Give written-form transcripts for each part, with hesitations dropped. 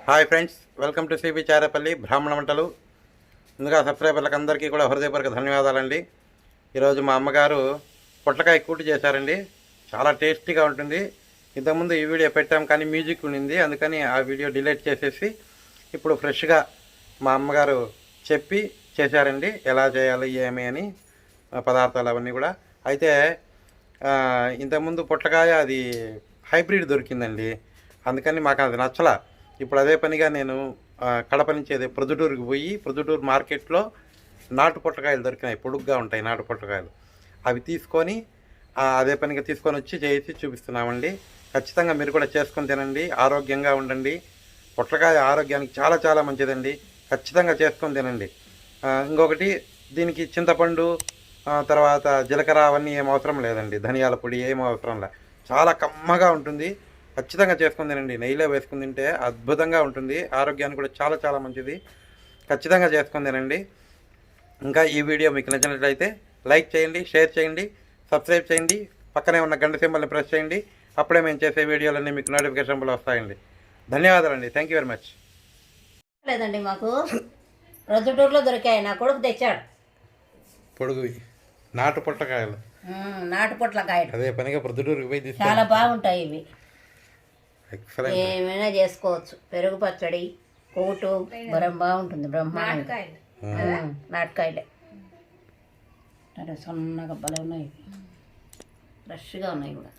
Hi friends, welcome to సిబి చారేపల్లి బ్రాహ్మణ వంటలు. ముందుగా సబ్స్క్రైబర్లకు అందరికీ కూడా హృదయపూర్వక ధన్యవాదాలండి. ఈరోజు మా అమ్మగారు పొట్లకాయ కూటు చేశారండి. చాలా టేస్టీగా ఉంటుంది. ఇంతకుముందు ఈ వీడియో పెట్టాం కానీ మ్యూజిక్ ఉండింది, అందుకని ఆ వీడియో డిలీట్ చేసేసి ఇప్పుడు ఫ్రెష్గా మా అమ్మగారు చెప్పి చేశారండి ఎలా చేయాలి ఏమి అని పదార్థాలు అవన్నీ కూడా. అయితే ఇంతకుముందు పొట్లకాయ అది హైబ్రిడ్ దొరికిందండి, అందుకని మాకు అది నచ్చలా. ఇప్పుడు అదే పనిగా నేను కడప నుంచి అదే ప్రొద్దుటూరుకి పోయి ప్రొద్దుటూరు మార్కెట్లో నాటు పొట్లకాయలు దొరికినాయి, పొడుగ్గా ఉంటాయి నాటు పొట్లకాయలు. అవి తీసుకొని అదే పనిగా తీసుకొని వచ్చి చేసి చూపిస్తున్నామండి. ఖచ్చితంగా మీరు కూడా చేసుకొని తినండి, ఆరోగ్యంగా ఉండండి. పొట్లకాయ ఆరోగ్యానికి చాలా చాలా మంచిదండి, ఖచ్చితంగా చేసుకొని తినండి. ఇంకొకటి, దీనికి చింతపండు తర్వాత జీలకర్ర అవన్నీ ఏం అవసరం లేదండి, ధనియాల పొడి ఏం అవసరం లే. చాలా కమ్మగా ఉంటుంది, ఖచ్చితంగా చేసుకుని తినండి. నెయ్యిలో వేసుకుని తింటే అద్భుతంగా ఉంటుంది, ఆరోగ్యానికి కూడా చాలా చాలా మంచిది. ఖచ్చితంగా చేసుకుని తినండి. ఇంకా ఈ వీడియో మీకు నచ్చినట్లయితే లైక్ చేయండి, షేర్ చేయండి, సబ్స్క్రైబ్ చేయండి, పక్కనే ఉన్న గంట సింబల్ని ప్రెస్ చేయండి. అప్పుడే మేము చేసే వీడియోలన్నీ మీకు నోటిఫికేషన్లు వస్తాయండి. ధన్యవాదాలండి, థ్యాంక్ యూ వెరీ మచ్. లేదండి, మాకు ప్రొద్దుటూరులో దొరికాయి, నా కొడుకు తెచ్చాడు. పొడుగు నాటు పొట్లకాయలు, నాటు పొట్లకాయలు అదే పనిగా ప్రొద్దుటూరుకి పోయి చాలా బాగుంటాయి ఇవి. ఏమైనా చేసుకోవచ్చు, పెరుగు పచ్చడి, కూటు బరం బాగుంటుంది. బ్రహ్మాండం నాటకాయలే సన్నగా భలే ఉన్నాయి, ఫ్రెష్గా ఉన్నాయి కూడా.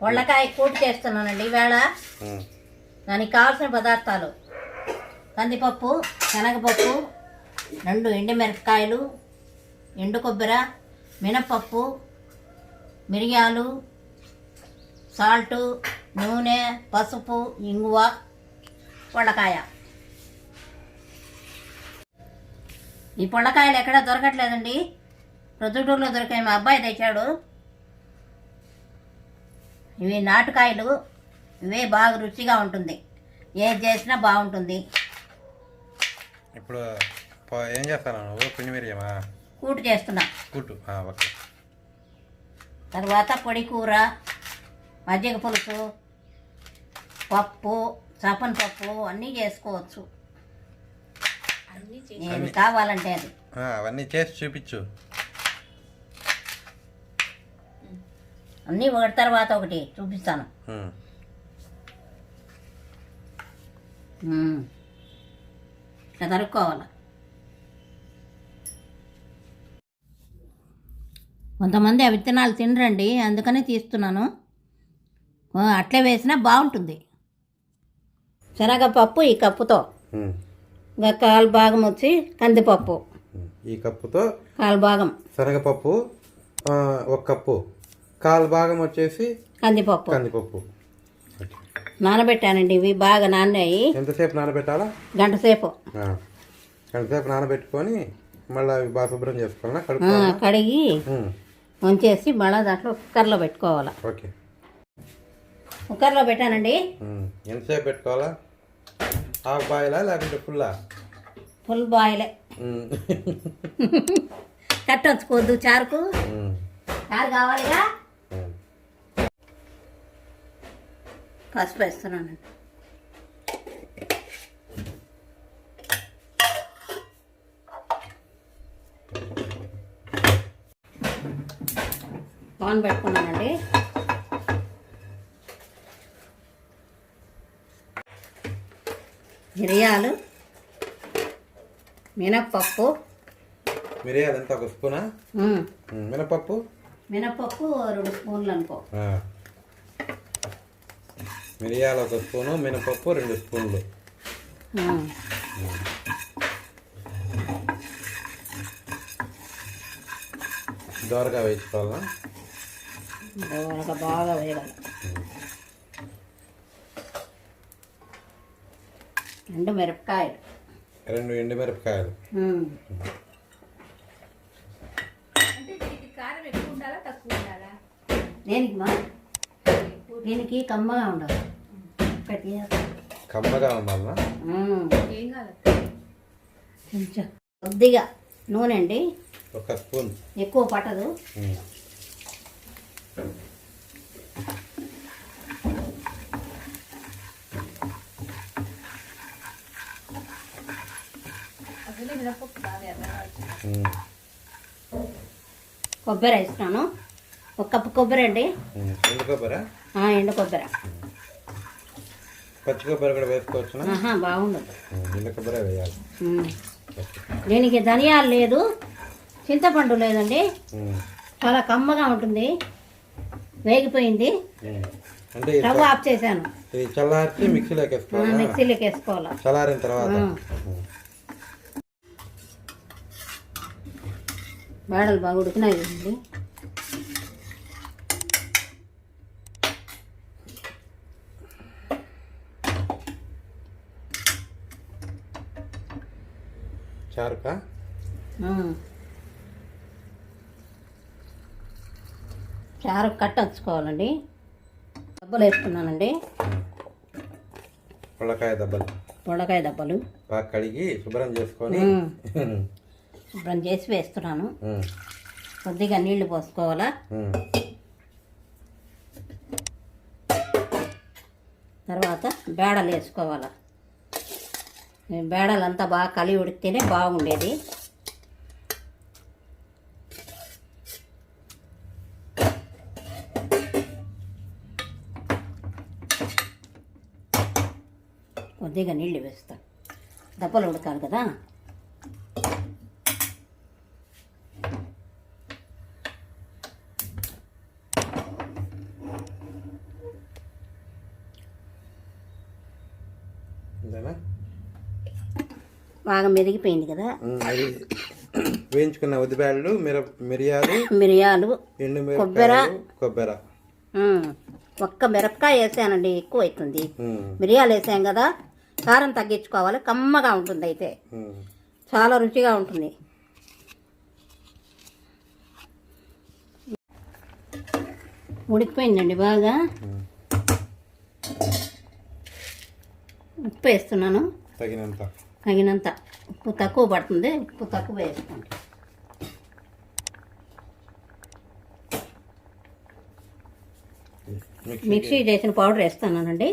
పొళ్ళకాయ కూటు చేస్తున్నానండి ఈవేళ. దానికి కావాల్సిన పదార్థాలు: కందిపప్పు, శనగపప్పు, 2 ఎండుమిరపకాయలు, ఎండు కొబ్బరి, మినపప్పు, మిరియాలు, సాల్టు, నూనె, పసుపు, ఇంగువ, పొళ్ళకాయ. ఈ పొళ్ళకాయలు ఎక్కడా దొరకట్లేదండి, ప్రొద్దుటూరులో దొరికాయి, మా అబ్బాయి తెచ్చాడు. ఇవి నాటుకాయలు, ఇవే బాగా రుచిగా ఉంటుంది, ఏది చేసినా బాగుంటుంది. ఇప్పుడు ఏం చేస్తాను నువ్వు? పిండి మిరియమా కూటు చేస్తున్నా. కూటు తర్వాత పొడి కూర, మజ్జిగ పులుసు, పప్పు, చపన్ పప్పు అన్నీ చేసుకోవచ్చు, ఏది కావాలంటే అది. అవన్నీ చేసి చూపించు. అన్నీ ఒకటి తర్వాత ఒకటి చూపిస్తాను. ఇట్లా తరుక్కోవాలి. కొంతమంది ఆ విత్తనాలు తినరండి, అందుకనే తీస్తున్నాను. అట్లే వేసినా బాగుంటుంది. శనగపప్పు ఈ కప్పుతో, ఇంకా 1/4 భాగం వచ్చి కందిపప్పు, ఈ కప్పుతో 1/4 భాగం శనగపప్పు, 1 కప్పు, 1/4 భాగం వచ్చేసి కందిపప్పు నానబెట్టానండి. ఇవి బాగా నానాయి. ఎంతసేపు నానబెట్టాలా? గంట సేపు నానబెట్టుకొని మళ్ళీ అవి బాగా శుభ్రం చేసుకోవాలా, కడిగి వంచేసి మళ్ళీ దాంట్లో కుక్కర్లో పెట్టుకోవాలా. ఓకే, కుక్కర్లో పెట్టానండి. ఎంతసేపు పెట్టుకోవాలా? హాఫ్ బాయిలా లేకుంటే ఫుల్లా? ఫుల్ బాయిలే. కట్టొచ్చుకోవద్దు, చారు కావాలిగా. పసుపు వేస్తున్నానండి. పాన్ పెట్టుకున్నానండి. మిరియాలు, మినప్పప్పు. మిరియాలు ఎంత? 1 స్పూనా? మినపప్పు 2 స్పూన్లు అనుకో. మిరియాలు 1 స్పూను, మినపప్పు 2 స్పూన్లు. దోరగా వేసుకోవాలా? బాగా వేయాలి. 2 మిరపకాయలు, 2 ఎండుమిరపకాయలు. దీనికి కమ్మగా ఉండాలి. కమ్మగా ఉండాలా? కొంచెం కొద్దిగా నూనె అండి, 1 స్పూన్, ఎక్కువ పట్టదు. కొబ్బరి వేస్తున్నాను. 1 కప్పు కొబ్బరి అండి. ఎండు కొబ్బరా? ఎండు కొబ్బరి. పచ్చి కొబ్బరి కూడా వేసుకోవచ్చు? బాగుండదు, ఎండు కొబ్బరి వేయాలి. దీనికి ధనియాలు లేదు, చింతపండు లేదండి. చాలా కమ్మగా ఉంటుంది. వేగిపోయింది, అంటే స్టవ్ ఆఫ్ చేశాను. ఇది చల్లార్చి మిక్సీలోకి వేసుకోవాలి. మిక్సీలోకి వేసుకోవాలి. చల్లారిన తర్వాత బేడలు బాగా ఉడికినాయండి. చారుకా? చారు కట్టచ్చుకోవాలండి. దెబ్బలు వేసుకున్నానండి. పొల్లకాయ దెబ్బలు బాగా కడిగి శుభ్రం చేసుకొని శుభ్రం చేసి వేస్తున్నాను. కొద్దిగా నీళ్లు పోసుకోవాలా. తర్వాత బేడలు వేసుకోవాలా. బేడలంతా బాగా కలిగి ఉడికితేనే బాగుండేది. కొద్దిగా నీళ్ళు వేస్తాను, దెబ్బలు ఉడకాలి కదా. బాగా మెరిగిపోయింది కదా. వేయించుకున్న ఉద్దిబ్యాళ్ళు, మిరియాలు, ఎండు కొబ్బరి. ఒక్క మిరపకాయ వేసానండి, ఎక్కువ అవుతుంది. మిరియాలు వేసాం కదా, కారం తగ్గించుకోవాలి. కమ్మగా ఉంటుంది, అయితే చాలా రుచిగా ఉంటుంది. ఉడికిపోయిందండి బాగా. ఉప్పు వేస్తున్నాను తగినంత. ఉప్పు తక్కువ పడుతుంది, ఉప్పు తక్కువ వేసుకోండి. మిక్సీ చేసిన పౌడర్ వేస్తున్నానండి.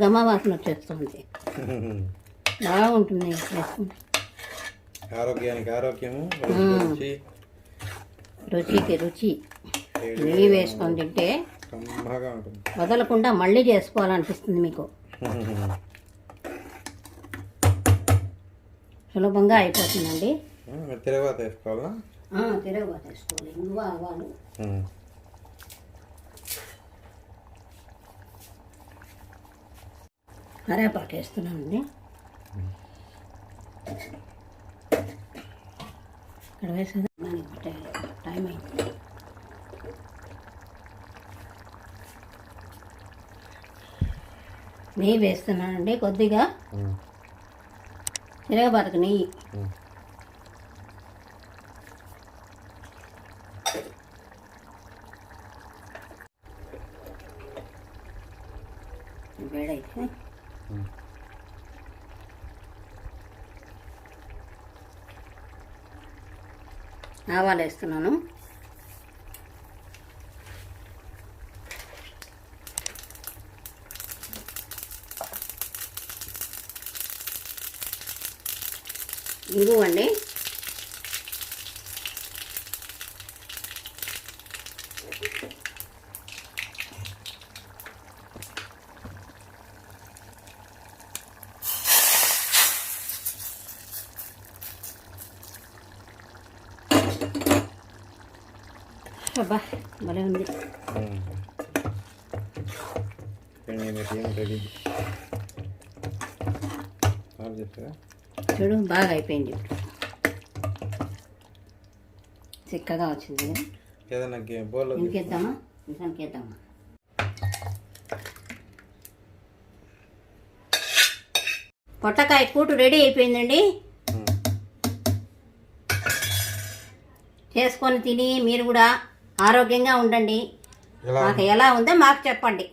గమ్మ వాసన వచ్చేస్తుంది. బాగుంటుంది. ఆరోగ్యానికి ఆరోగ్యము, రుచికి రుచి. నెయ్యి వేసుకొని తింటే వదలకుండా మళ్ళీ చేసుకోవాలనిపిస్తుంది మీకు. సులభంగా అయిపోతుందండి. తిరగబాత వేసుకోవాలా? తిరగబాత వేసుకోవాలి. ఇంగువ, ఆవాలు, కరేపాకు వేస్తున్నానండి. ఇక్కడ వేసేది టైం అయింది. నెయ్యి వేస్తున్నానండి కొద్దిగా. తిరగబాతకు నెయ్యి. వేడైతే ఆవాలు వేస్తున్నాను. ఇంగువ అండి. అబ్బా భలే ఉంది. చూడు బాగా అయిపోయింది. చిక్కగా వచ్చింది. ఇంకేద్దామా? ఇంకేద్దామా? పొట్టకాయ కూటు రెడీ అయిపోయిందండి. చేసుకొని తిని మీరు కూడా ఆరోగ్యంగా ఉండండి. ఎలా మాకు ఎలా ఉందో మాకు చెప్పండి.